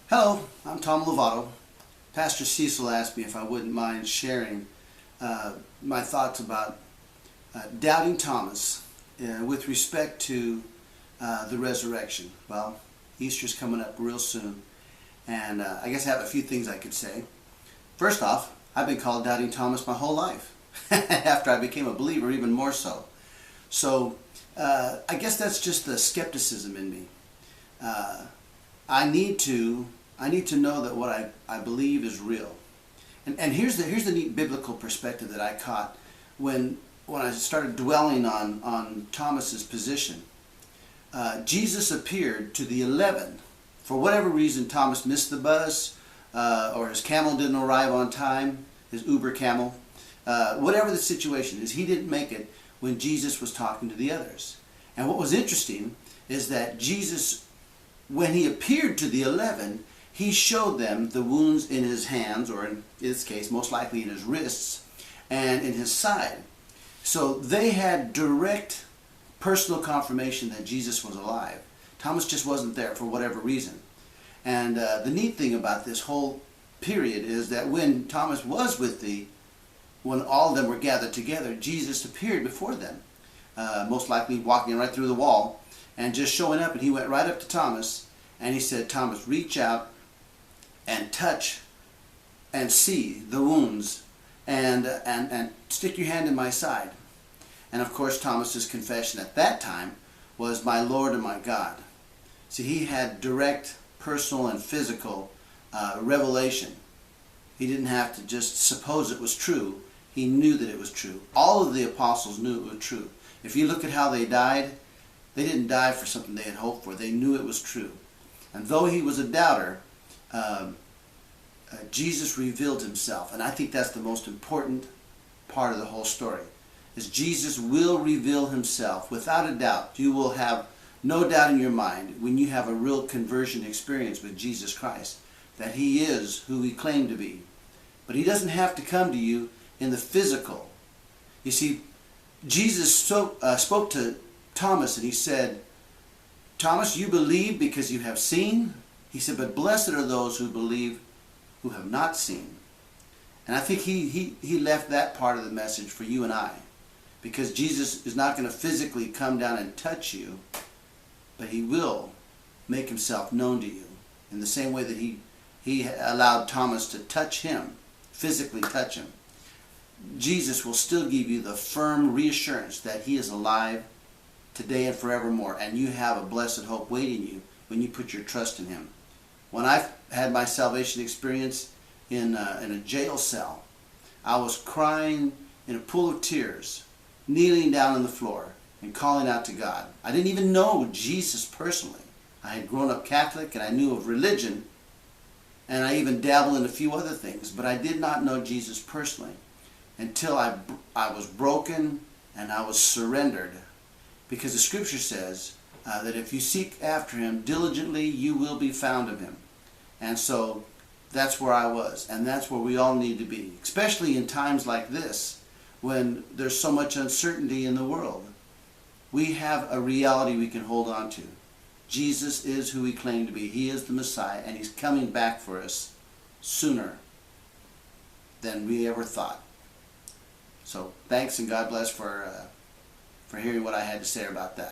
Hello, I'm Tom Lovato. Pastor Cecil asked me if I wouldn't mind sharing my thoughts about doubting Thomas with respect to the resurrection. Well, Easter's coming up real soon, and I guess I have a few things I could say. First off, I've been called Doubting Thomas my whole life. After I became a believer, even more so. So I guess that's just the skepticism in me. I need to know that what I believe is real. And here's the neat biblical perspective that I caught when I started dwelling on Thomas's position. Jesus appeared to the 11. For whatever reason, Thomas missed the bus, or his camel didn't arrive on time, his Uber camel. Whatever the situation is, he didn't make it when Jesus was talking to the others. And what was interesting is that Jesus, when he appeared to the 11, he showed them the wounds in his hands, or in this case, most likely in his wrists, and in his side. So they had direct personal confirmation that Jesus was alive. Thomas just wasn't there for whatever reason. And the neat thing about this whole period is that when Thomas was when all of them were gathered together, Jesus appeared before them, most likely walking right through the wall and just showing up, and he went right up to Thomas and he said, "Thomas, reach out and touch and see the wounds and stick your hand in my side." And of course, Thomas's confession at that time was, "My Lord and my God." See, he had direct personal and physical revelation. He didn't have to just suppose it was true. He knew that it was true. All of the apostles knew it was true. If you look at how they died, they didn't die for something they had hoped for. They knew it was true. And though he was a doubter, Jesus revealed himself. And I think that's the most important part of the whole story, is Jesus will reveal himself. Without a doubt, you will have no doubt in your mind when you have a real conversion experience with Jesus Christ that he is who he claimed to be. But he doesn't have to come to you in the physical. You see, Jesus spoke to Thomas and he said, "Thomas, you believe because you have seen." He said, "But blessed are those who believe who have not seen." And I think he left that part of the message for you and I, because Jesus is not going to physically come down and touch you, but he will make himself known to you in the same way that he allowed Thomas to touch him, physically touch him. Jesus will still give you the firm reassurance that he is alive today and forevermore, and you have a blessed hope waiting you when you put your trust in him. When I had my salvation experience in a jail cell, I was crying in a pool of tears, kneeling down on the floor and calling out to God. I didn't even know Jesus personally. I had grown up Catholic and I knew of religion, and I even dabbled in a few other things, but I did not know Jesus personally until I was broken and I was surrendered. Because the scripture says that if you seek after him diligently, you will be found of him. And so that's where I was, and that's where we all need to be, especially in times like this when there's so much uncertainty in the world. We have a reality we can hold on to. Jesus is who he claimed to be. He is the Messiah, and he's coming back for us sooner than we ever thought. So thanks, and God bless for hearing what I had to say about that.